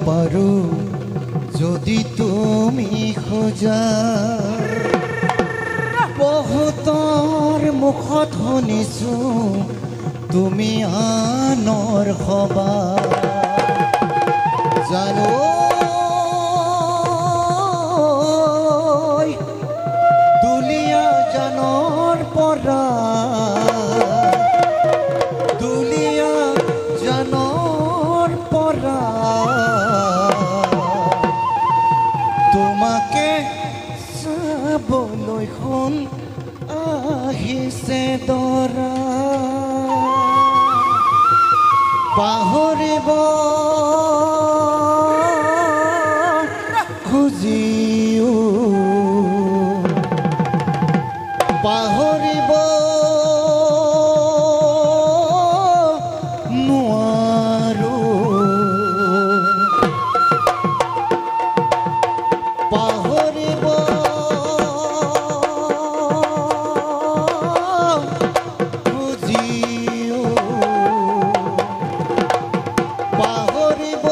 পাৰো যদি তুমি খোজা বহুতৰ মুখত শুনিছো তুমি আনৰ হবা জানো দুলীয়া জানৰ পৰা দুলীয়া জানৰ পৰা তোমাকে চাবলৈ শুন আহিছে দৰা পাহৰিব খুজিও পাহৰিব নোৱাৰো পাহৰিব খুজিও পাহৰিব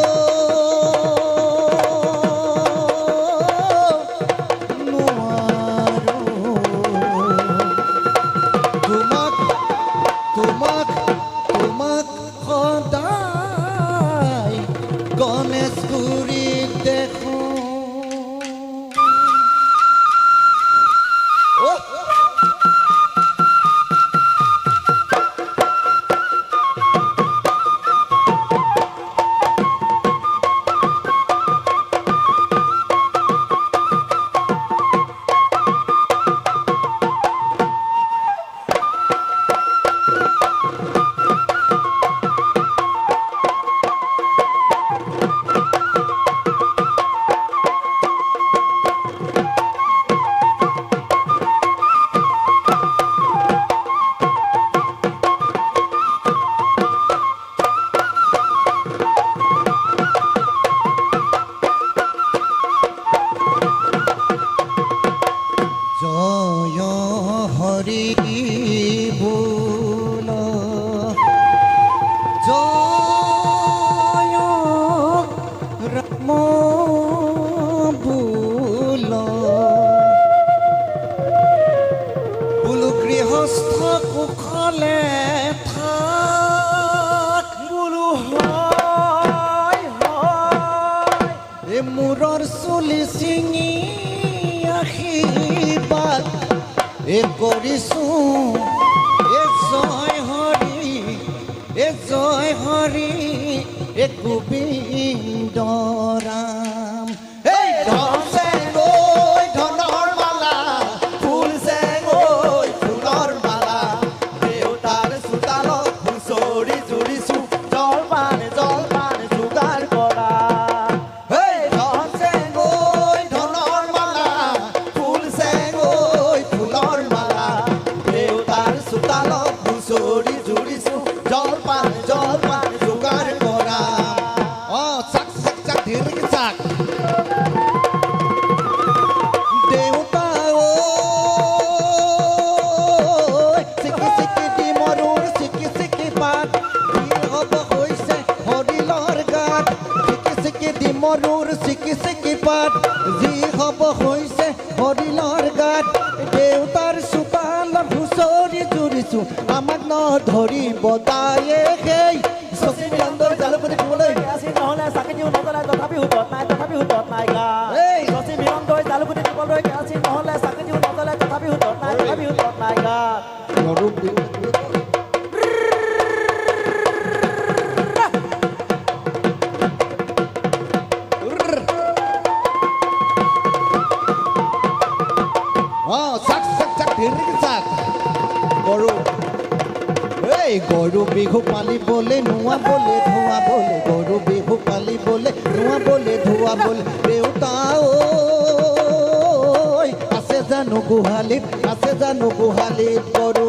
নোৱাৰো তোমাক তোমাক তোমাক সদায় গণেশগুৰিত দেখো জয় হৰি বোল জয় ৰাম বোল বোলো গৃহস্থ কুশলে থাক বোলো হয় হয় এই মূৰৰ চুলি ছিঙি আশীৰ্বাদ এ কৰিছো এ জয় হৰি এ গোবিন্দ ৰাম এই ধন চেঙৈ ধনৰ মালা ফুল চেঙৈ ফুলৰ মালা দেউতাৰ চোতালত হুঁচৰি জুৰিছো জলপান যোগাৰ কৰা জলপান যোগাৰ কৰা চাক চাক চাক ধীৰে চাক দেউতা চিকি চিকি দি মৰুৰ চিকি চিকি পাত কি হ'ব হৈছে হৰিলৰ গাত চিকি চিকি দি মৰুৰ চিকি চিকি পাত যি হ'ব হৈছে হৰিলৰ গাত দেউতাৰ চোতালত হুঁচৰি জুৰিছো আমাক নধৰিব তায়ে সেই শশী মিলনদৈ জালুকনী দিবলৈ আছে নহ'লে চাকি দিও নজলাই তথাপি হুতত নাই গা এই শশী মিলনদৈ জালুকনী দিবলৈ আছে নহ'লে চাকি দিও নজলাই তথাপি হুতত নাই গা চাক চাক চাক ধীৰে চাক গৰু এই গৰু বিহু পালিবলে নুৱাবলে ধুৱাবলে গৰু বিহু পালিবলে নুৱাবলে ধুৱাবলে দেউতা আছে জানো গোহালিত গৰু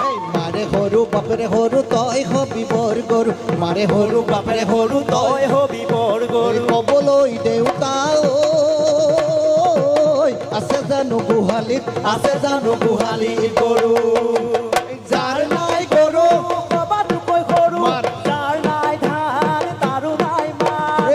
এই মাৰে সৰু বাপেৰে সৰু তই হবি বৰ গৰু মাৰে সৰু বাপেৰে সৰু তই হবি বৰ গৰু ক'বলৈ দেউতা আছে জানো গোহালিত গৰু যাৰ নাই গৰু কবাত কৈ সৰু যাৰ নাই ধান তাৰো নাই মাৰ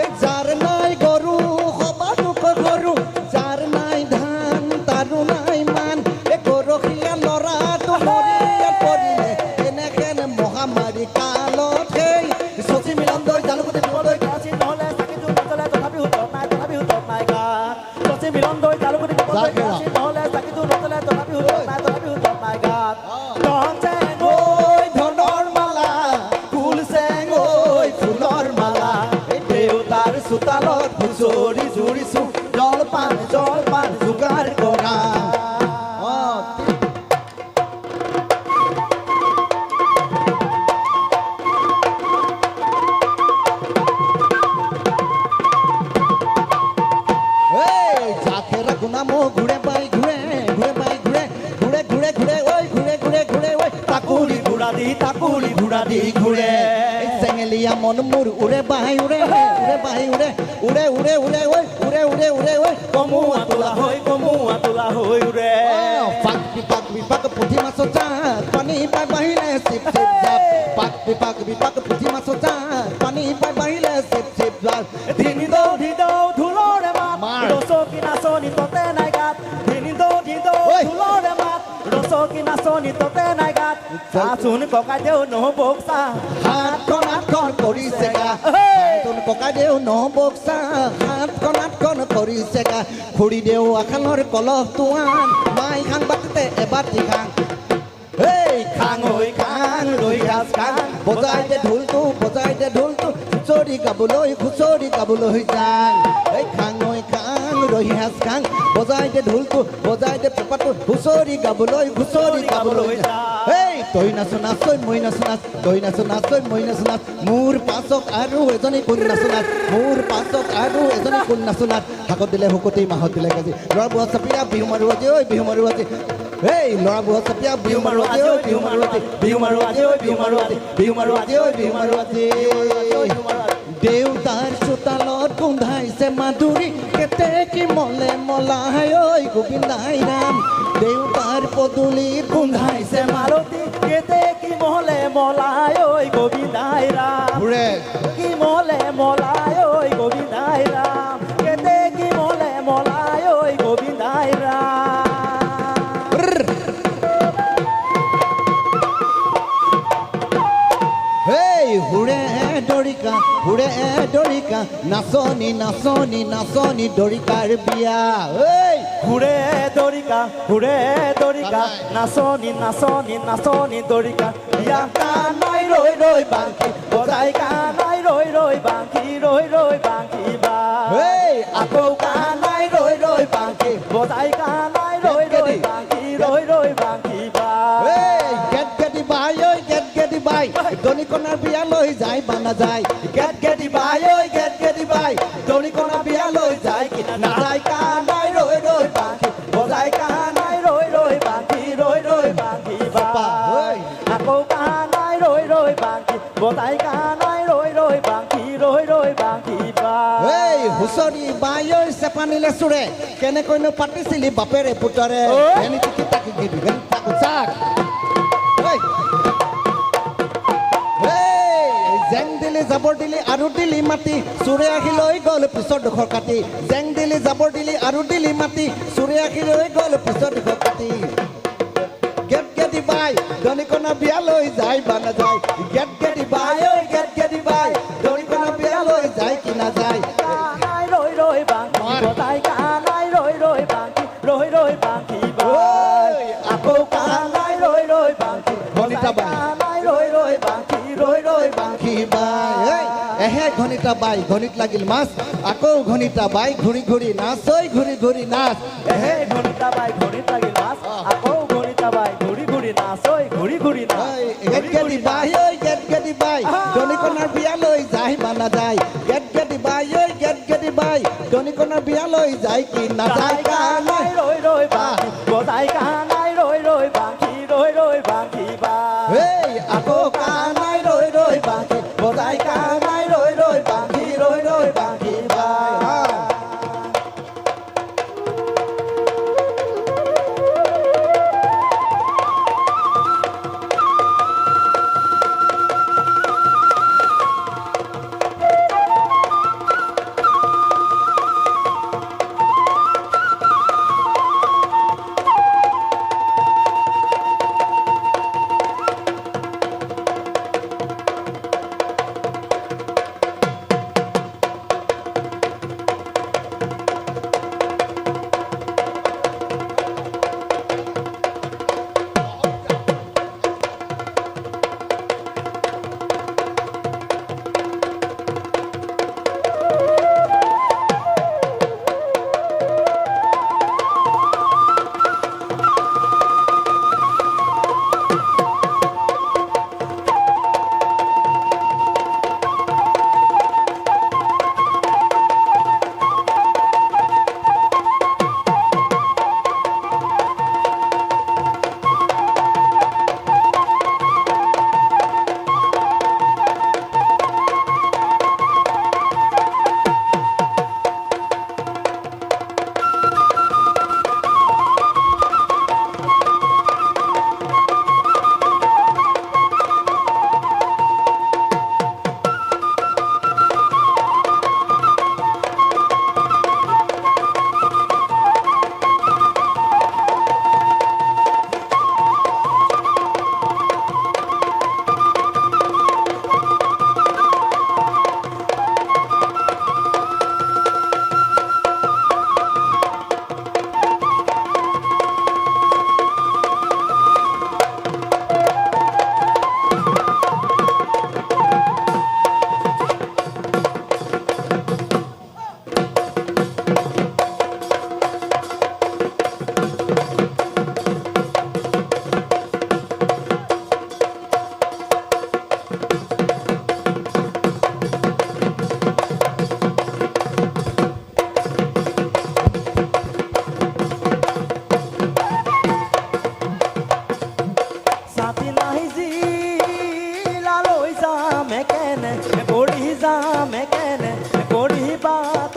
চোতালত হুঁচৰি জুৰিছো জলপান জলপান যোগাৰ কৰা জাকেৰা গুণামো ঘূৰে বাই ঘূৰে ঘূৰে বাই ঘূৰে ঘূৰে ঘূৰে ঘূৰে ঐ ঘূৰে ঘূৰে ঘূৰে ঐ তাকুৰি ঘূৰা দি ঘূৰে চেঙেলীয়া মন মোৰ উৰে বাই উৰে উৰে বাই উৰে উৰে উৰে উৰে ঐ উৰে উৰে উৰে ঐ কমুৱা তোলা হৈ উৰে পাক বিপাক পুঠি মাছ জাক পানী পাই বাহিলে চিপ চিপ জাপ পাক বিপাক পুঠি মাছ জাক পানী পাই বাহিলে চিপ চিপ জাপ ধিনিদৌ ঢোলৰে মাত ৰচকী নাচনি ততে নাই গাত ধিনিদৌ ঢোলৰে মাত ৰচকী নাচনি ততে নাই গাত চাচোন ককাই দেউ নহবক চা হাতখন কৰিছে গা তোন ককাই দেউ নহবক চা হাতখন কৰিছে গা খুৰি দেউ আখালৰ কলহ তোৱান মাই খাং বাটতে এবাটি খাং খাং ঐ খাং ৰৈ গাছ খাং বজাই দে ঢোলটো হুঁচৰি গাবলৈ যাং খাং ঐ খাং ৰৈ হাজ খাং বজাই দে ঢোলটো বজাই দে পেপাটো হুঁচৰি গাবলৈ তই নাচো নাচৈ মই নাচো নাচ তই নাচো নাচৈ মই নাচো নাচ মোৰ পাছক আৰু এজনী কোন নাচো নাচ শাকত দিলে শুকতি মাহত দিলে কাজি ল'ৰা বুঢ়া চাপিয়া বিহু মাৰো আজি ঐ বিহু মাৰো আজি ল'ৰা বুঢ়া চাপিয়া বিহু মাৰো আজি ঐ বিহু মাৰো আজি বিহু মাৰো আজি দেউতাৰ চোতালত গোন্ধাইছে মাধুৰী কেতেকী মলে মলাই ঐ গোবিন্দাই ৰাম দেউতাৰ পদূলিত গোন্ধাইছে মালতী কেতেকী মলে মলাই ঐ গোবিন্দাই ৰাম কি মলে মলাই ঐ গোবিন্দাই ৰাম কেতেকী মলে মলাই ঐ গোবিন্দাই ৰাম হুৰে দৰিকা নাচনি দৰিকাৰ বিয়া হুৰে দৰিকা নাচনি দৰিকা বিয়া কানাই ৰৈ বাংকি বজাই কানাই ৰৈ বাংকি বা আকৌ কানাই ৰৈ বাংকি বজাই কানাই ৰৈ বাংকি বা গেদি বাই দনিকণাৰ বিয়ালৈ যায় বা নাযায় গেদি বাই দনিকণাৰ বিয়ালৈ যায় কি নাযায় কানাই ৰৈ বাংকি বজাই কানাই ৰৈ বাংকি বা আকৌ কানাই ৰৈ বাংকি বজাই কানাই ৰৈ বাংকি বা হুঁচৰি বাই ঐ চেপানিলে চোৰে কেনেকৈনো পাতিছিলি বাপেৰে পুতৰে তাকি দিবি তাকো চাক জেং দিলি জাবৰ দিলি আৰু দিলি মাটি চোৰে আহি লৈ গ'ল পিছত ডোখৰ কাটি জেং দিলি জাবৰ দিলি আৰু দিলি মাটি চোৰে আহি লৈ গ'ল পিছত ডোখৰ কাটি গেদি বাই দনিকণা বিয়ালৈ যায় বা নাযায় গেদি বাই দনিকণা বিয়ালৈ যায় কি নাযায় কানাই ৰৈ বাংকি বজাই কানাই ৰৈ বাংকি বা আকৌ কানাই ৰৈ বাংকি ঘনিতা বাই কানাই ৰৈ বাংকি এহে ঘনিতা বাই ঘনিত লাগিল মাছ আকৌ ঘনিতা বাই ঘূৰি নাচ এহে ঘনিতা বাই ঘনিত লাগিল মাছ আকৌ ঘনিতা বাই ঘূৰি নাচ গেদি বাই দনিকণাৰ বিয়ালৈ যায় বা নাযায় গেদি বাই দনিকণাৰ বিয়ালৈ যায় কি নাযায় কানাই ৰৈ বাংকি বজাই কানাই ৰৈ বাংকি বা আকৌ কানাই ৰৈ বাংকি বজাই কানাই ৰৈ বাংকি বা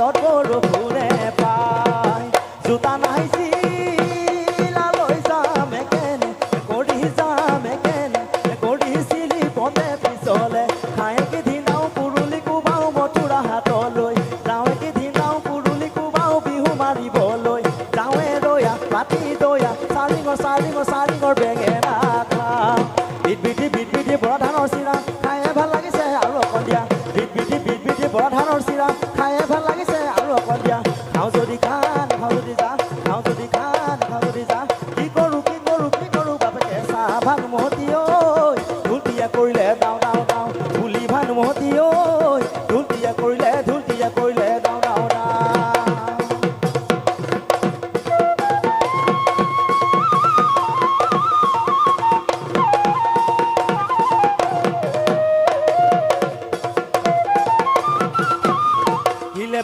হাতত বৰষুণে পায় জোতা নাহিছিল লৈ যাম একেনে কৰি যাম একেনে কৰি চিলি পথে পিছলে খায়েকে দিনাও পুৰুলি কোবাও মথুৰা হাতলৈ যাওঁকে দিনাও পুৰুলি কোবাও বিহু মাৰিবলৈ যাওঁৱে ৰয়া পাতি দয়া চাৰিঙৰ বেঙেনা খাওঁ বিট বিটি বৰা ধানৰ চিৰা খায়ে ভাল লাগিছে আৰু অকণ দিয়া বিট বৰা ধানৰ চিৰা খায়ে ভাল লাগিছে আৰু অকণ দিয়া খাওঁ যদি খা নাখাওঁ যদি যা খাওঁ যদি খা নাখাওঁ যদি যা কি কৰোঁ বাপেকে চাহ ভানুমতি ঐ ঢুলটিয়া কৰিলে দাওঁ দাওঁ দাওঁ বুলি ভানুমতি ঐ ঢুলটিয়া কৰিলে দাওঁ দাওঁ দাওঁ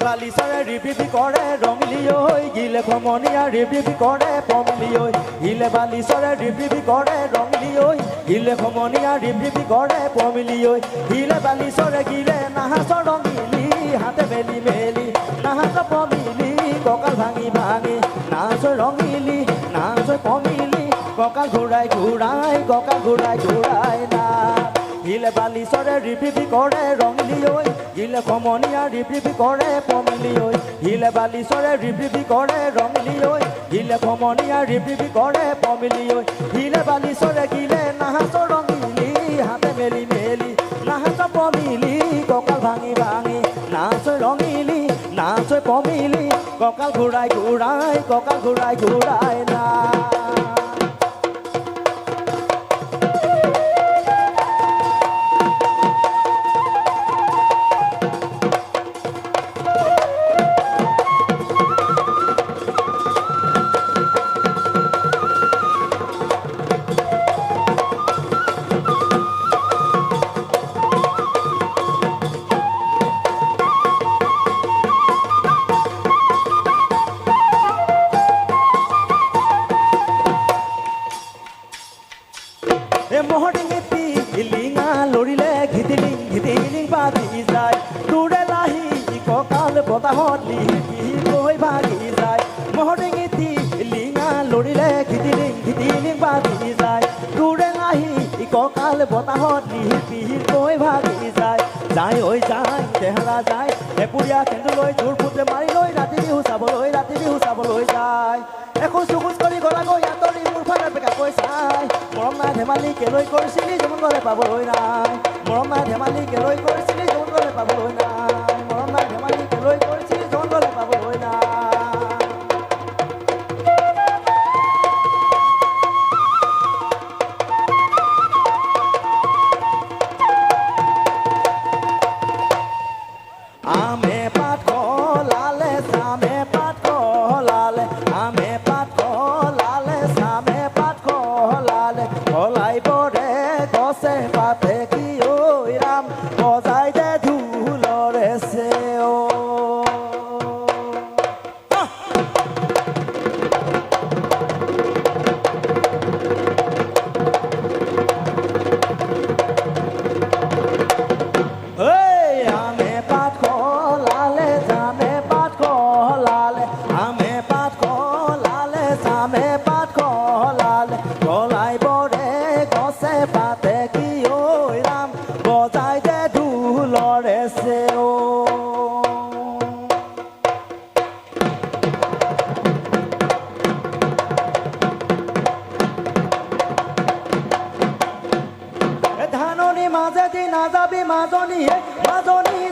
বালি চৰে ৰিপিপি কৰে ৰঙিলি ঐ গিলে খমনীয়া ৰিপিপি কৰে পমিলি ঐ গিলে বালি চৰে ৰিপিপি কৰে ৰঙিলি ঐ গিলে খমনীয়া ৰিপিপি কৰে পমিলি ঐ গিলে বালি চৰে গিলে নাহাচ ৰঙিলি হাতে মেলি মেলি নাহাচ পমিলি কঁকাল ভাঙি ভাঙি নাচ ৰঙিলি নাচ পমিলি কঁকাল ঘূৰাই না গিলে বালি চৰে ৰিপিপি কৰে ৰঙিলি ঐ গিলে খমনীয়া ৰিপিপি কৰে পমিলি ঐ গিলে বালি চৰে ৰিপিপি কৰে ৰঙিলি ঐ গিলে খমনীয়া ৰিপিপি কৰে পমিলি ঐ গিলে বালি চৰে গিলে নাহাচ ৰঙিলি হাতে মেলি মেলি নাহাচ পমিলি কঁকাল ভাঙি ভাঙি নাচ ৰঙিলি নাচ পমিলি কঁকাল ঘূৰাই না মহডিঙেতি লিঙা লৰিলে ঘিতিলিং বাজি যায় তোৰে লাহি কঁকাল বতাহত লিহি গৈ ভাগি যায় মহডিঙেতি লিঙা লৰিলে ঘিতিলিং বাজি যায় তোৰে লাহি কঁকাল বতাহত লিহি গৈ ভাগি যায় ঐ যায় তেহৰা যায় এপুৰীয়া কেন্দুলৈ জোৰ ফুটে মাৰি লৈ ৰাতি বিহু চাবলৈ যায় এখোজ কৰি গলা গৈ আঁতৰি মোৰ ফালে বেকাকৈ চাই মৰম নাই ধেমালি কেলৈ কৰিছিলি জীৱন গ'লে পাবলৈ নাই মৰম নাই ধেমালি কেলৈ কৰিছিলি জীৱন গ'লে পাবলৈ নাই মৰম নাই ধেমালি কেলৈ কৰিছিলি জীৱন গ'লে পাবলৈ নাই আমে পাত কলালে চামে পাত কলালে আমে পাত কলালে চামে পাত কলালে কলাই পৰে গছে পাতে কি ঐ ৰাম বজাই দে ঢোলৰে চেও মাজেদি নাযাবি মাজনী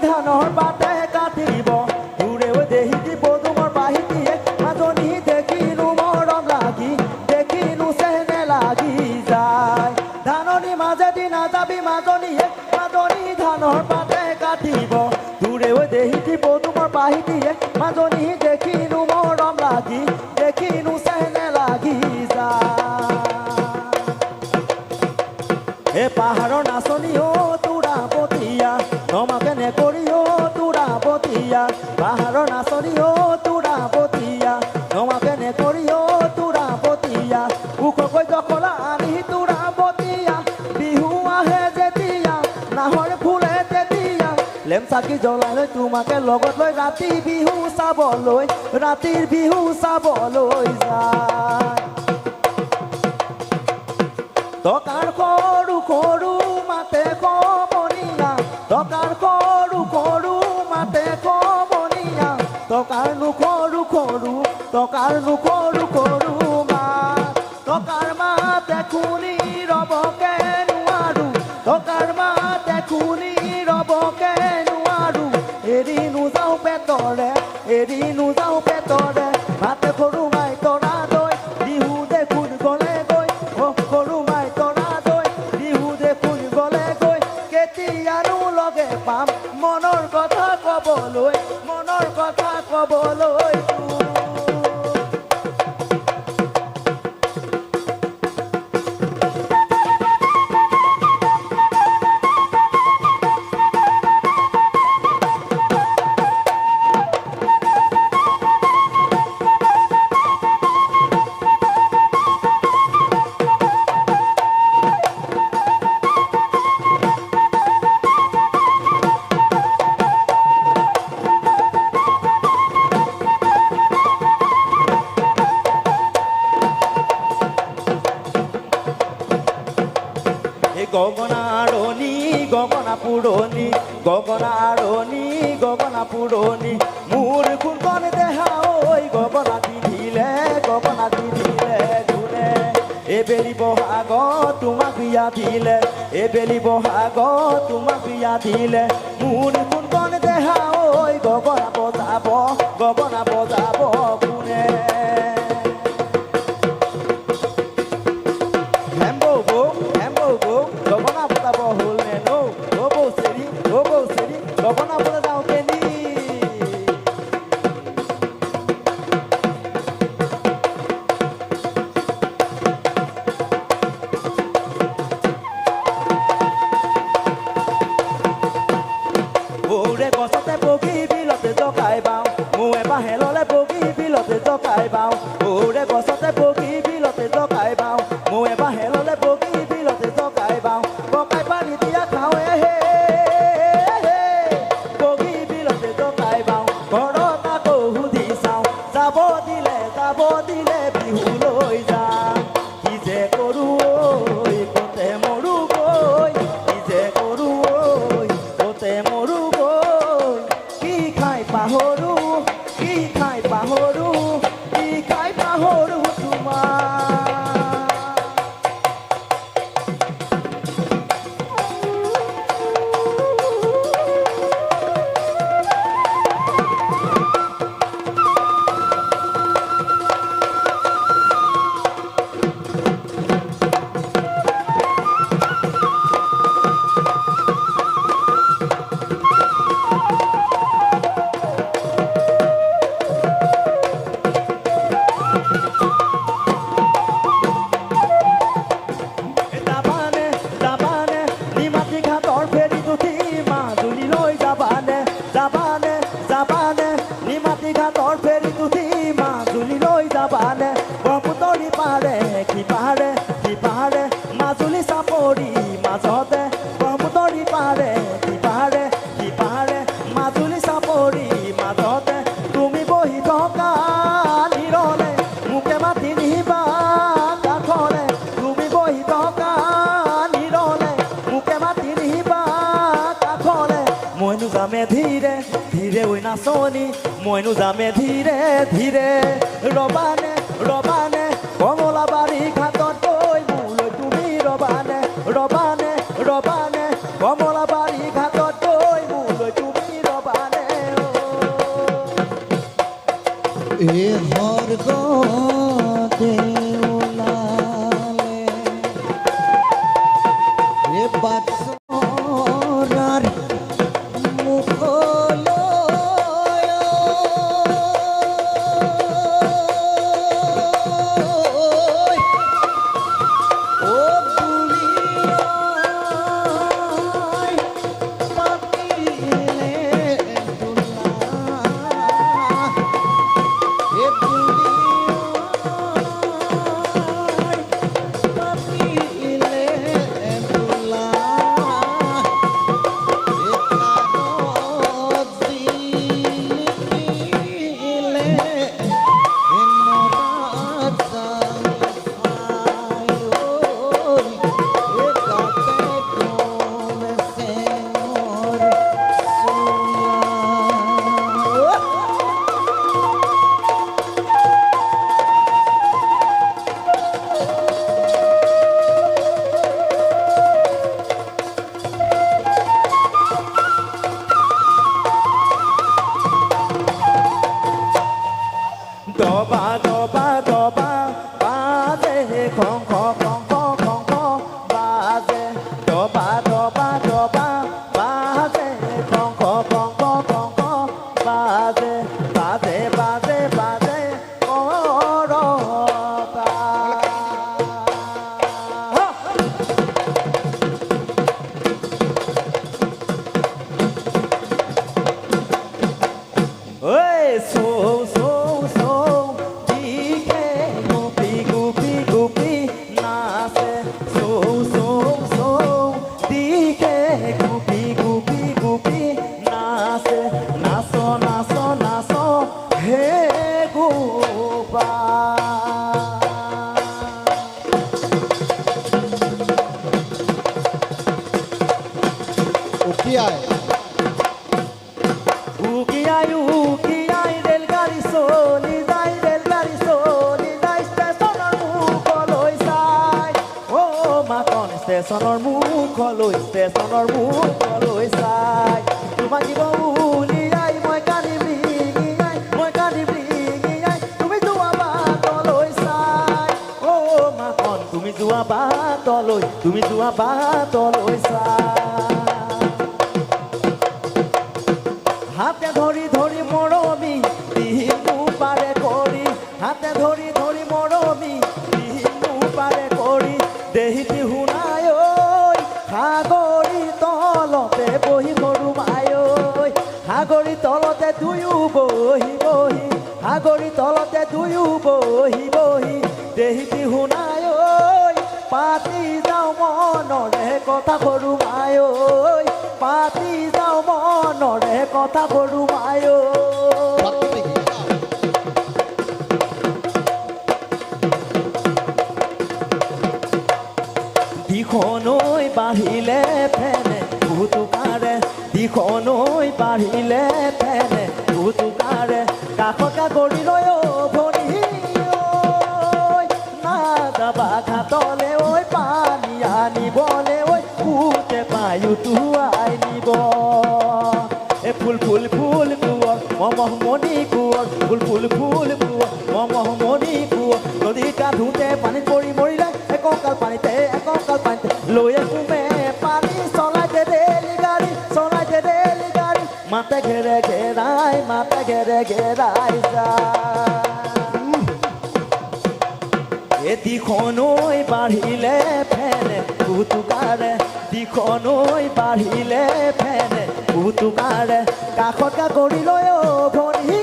ধানৰ পাতে কাটিব দূৰে দেহি দিব তোমাৰ বাহিতিয়ে মাজনী দেখিনো মৰম লাগি দেখিনো চেনে লাগি যায় ধাননি মাজেদি নাযাবি মাজনী ধানৰ পাতে কাটিব দূৰে দেহি দিব তোমাৰ বাহিতিয়ে মাজনী দেখিনো মৰম লাগি দেখিনো চেনে লাগি যায় এ পাহাৰৰ নাচনী তোৰা পতিয়া নমাকেনে কৰি তোৰা পতিয়া পাহাৰৰ নাচনী তোৰা পতিয়া নমাকেনে কৰি তোৰা পতিয়া ওখকৈ জখলা আনি তোৰা পতিয়া বিহু আহে যেতিয়া নাহৰ ফুলে তেতিয়া লেম চাকি জ্বলাই লৈ তোমাকে লগত লৈ ৰাতি বিহু চাবলৈ ৰাতিৰ বিহু চাবলৈ যায় টকাৰ সৰু সৰু মাতে সমনীয়া টকাৰ সৰু সৰু মাতে সমনীয়া টকাৰ নো সৰু সৰু মাত টকাৰ মাতে শুনি ৰবকে নোৱাৰো টকাৰ মাতে শুনি ৰবকে নোৱাৰো এৰি নোযাওঁ পেটৰে মাতে সৰু মাই তৰা দৈ বিহু দেখোন গলে গৈ সৰু মাই তৰা দৈ বিহু দেখোন গলে গৈ কেতিয়ানো লগে পাম মনৰ কথা কবলৈ গগনা পুৰণি মোৰ কোনখন দেহা ঐ গগনা পিন্ধিলে গুণে এবেলি বহাগ তোমাক বিয়া দিলে মোৰ কোনখন দেহা ঐ গগনা বজাব কোনে গগনা বজাব হ'ল নে নৌ বৌ চেৰি গগনা বজা যাওঁতে নি ওৰে গছতে বগী বিলতে জকাই বাওঁ মই এবাৰ হেললে বগী বিলতে জকাই বাওঁ ওৰে গছতে বগী বিলতে জকাই বাওঁ মই এবাৰ হেললে বগী বিলতে জকাই বাওঁ বকাই পানী দিয়া খাওঁ বগী বিলতে জকাই বাওঁ ঘৰত আকৌ সুধি চাওঁ যাব দিলে বিহু লৈ যাম কি যে কৰোঁ ঐ কতে মৰো গৈ কি যে কৰোঁ ঐ কতে মৰো গৈ কি খাই পাহৰো তোমাৰ মাজুলী চাপৰি মাজতে ব্ৰহ্মপুত্ৰী পাৰে মাজুলী চাপৰি মাজতে তুমি বহি থকা নিৰলে মোকে মাতি নিবা কাষলে তুমি বহি থকা নিৰলে মোকে মাতি নিবা কাষলে মইনো যামে ধীৰে ঐ নাচনি মইনো যামে ধীৰে ৰবানে কমলাবাৰী ঘাটত গৈ মোলৈ তুমি ৰবানে কমলাবাৰী ঘাটত গৈ মোলৈ তুমি ৰবানে এ হৰগতে ওলালে এ বাটচৰাৰ দবা দবা দবা বাজে খং খং খং খং খং খং বাজে দবা দবা দবা বাজে খং খং খং খং খং খং বাজে বাজে বাজে বাজে করবা ওই সো সো সো দিকে গুপি গুপি গুপি নাচে সো সো সো দিকে গুপি গুপি গুপি নাচে নাচো নাচো নাচো হে গোপা উকিয়ায় উকিয়াই রেলগাড়ি চলি যায় ষ্টেচনৰ মুখলৈ চাই অ মাকন ষ্টেচনৰ মুখলৈ চাই তোমাক দিব উলিয়াই মই কান্দিম ৰিঙিয়াই তুমি যোৱা বাটলৈ চাই অ মাকন তুমি যোৱা বাটলৈ চাই হাতে ধৰি ধৰি মৰমি দিনু পাৰে কৰি হাতে ধৰি ধৰি মৰমি দিনু পাৰে কৰি দেহিতি শুনাই ঐ সাগৰী তলতে বহি মৰু মাই ঐ সাগৰী তলতে দুয়ো বহি বহি সাগৰী তলতে দুয়ো বহি বহি দেহিতি শুনাই ঐ পাতি যাওঁ মনৰে কথা সৰু মাই ঐ পাতি যাওঁ মনৰে কথা সৰু মাই ঐ দিখনৈ বাঢ়িলে ফেনে ভুতুকাৰে দিখনৈ বাঢ়িলে ফেনে ভুতুকাৰে কাষত কৰি লৈ ভৰি নাযাবা ঘাটলে ঐ পানী আনিবলে ঐ কুতে পায়ো তুৱাই নিব এ ফুল ফুল ফুল কুঁৱৰ মমহমণি কুঁৱৰ ফুল ফুল ফুল কুঁৱৰ মমহমণি কুঁৱৰ নদী কাষোতে পানীত পৰি মৰিলে এককাল পানীতে লৈ কুমে পানী চলাইতে ৰেল গাড়ী মাতে ঘেৰে ঘেৰাই যায় দিখনৈ বাঢ়িলে ফেনে ভুতুকাৰে দিখনৈ বাঢ়িলে ফেনে ভুতুকাৰে কাষত কৰি লৈ ভৰি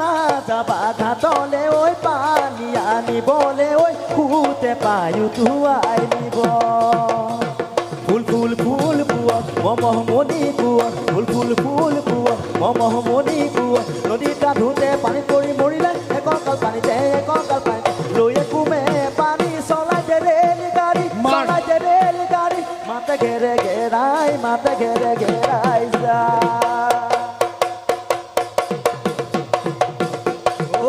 নাযাবা ঘাটলে ঐ পানী আনিবলে ঐ কুতে পায়ো তুৱাই নিব ফুল ফুল ফুল কুঁৱৰ মমহমণি কুঁৱৰ ফুল ফুল ফুল কুঁৱৰ মমহমণি কুঁৱৰ নদী কাষোতে পানীত পৰি মৰিলে এককাল পানীতে লৈ কুমে পানী চলাইতে ৰেল গাড়ী মাতে ঘেৰে ঘেৰাই যায় ঐ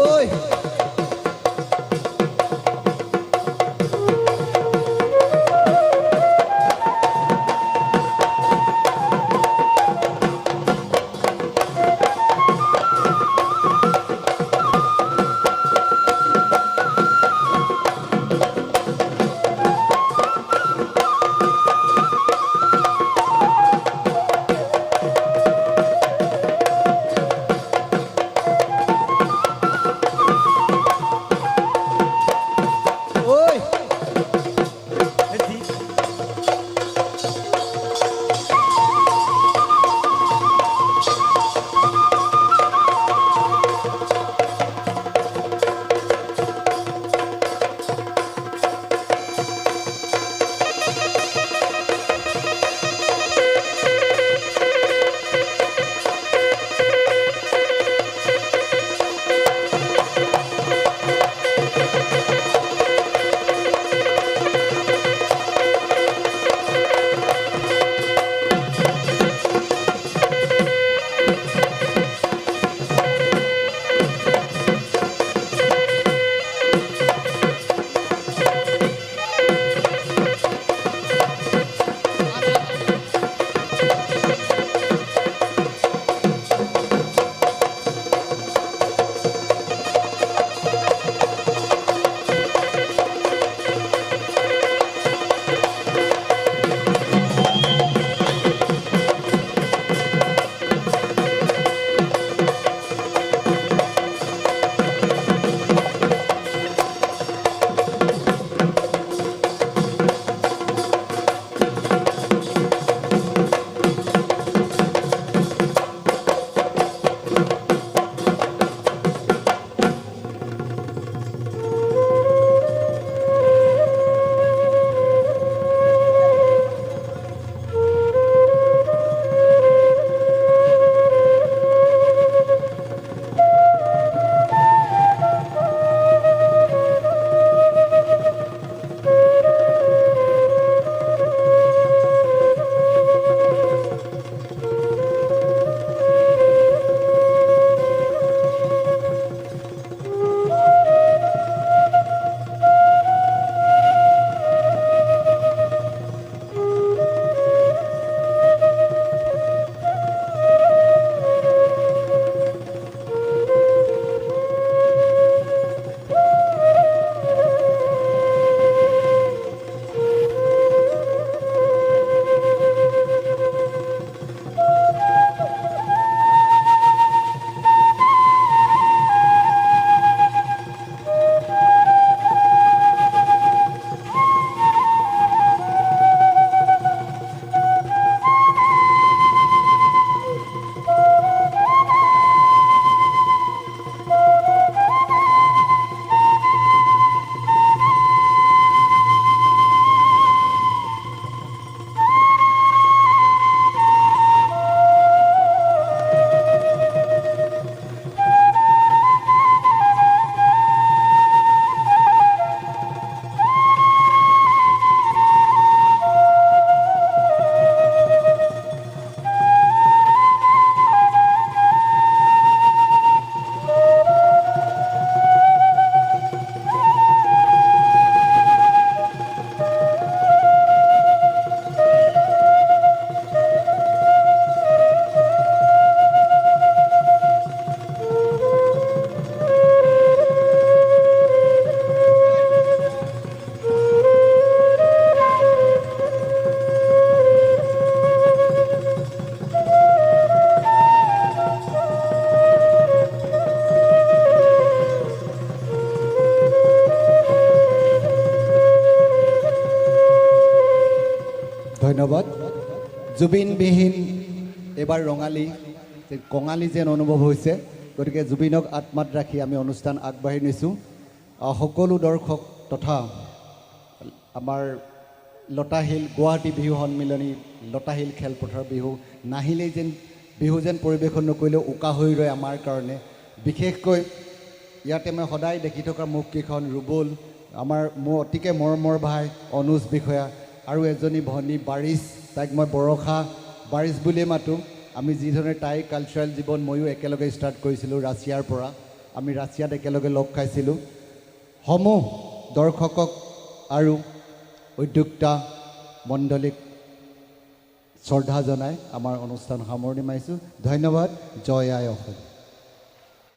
জুবিনবিহীন এবাৰ ৰঙালী কঙালী যেন অনুভৱ হৈছে গতিকে জুবিনক আত্মাত ৰাখি আমি অনুষ্ঠান আগবাঢ়ি নিছোঁ সকলো দৰ্শক তথা আমাৰ লতাশিল গুৱাহাটী বিহু সন্মিলনী লতাশিল খেলপথাৰ বিহু নাহিলেই যেন বিহু যেন পৰিৱেশন নকৰিলেও উকা হৈ ৰয় আমাৰ কাৰণে বিশেষকৈ ইয়াতে মই সদায় দেখি থকা মুখকেইখন ৰুবুল আমাৰ মোৰ অতিকে মৰমৰ ভাই অনুজ বিষয়া আৰু এজনী ভনী বাৰিছ তাইক মই বৰষা বাৰিছ বুলিয়ে মাতোঁ আমি যিধৰণে তাইৰ কালচাৰেল জীৱন ময়ো একেলগে ষ্টাৰ্ট কৰিছিলোঁ ৰাছিয়াৰ পৰা আমি ৰাছিয়াত একেলগে লগ খাইছিলোঁ সমূহ দৰ্শকক আৰু উদ্যোক্তা মণ্ডলীক শ্ৰদ্ধা জনাই আমাৰ অনুষ্ঠান সামৰণি মাৰিছোঁ ধন্যবাদ জয় আই অসম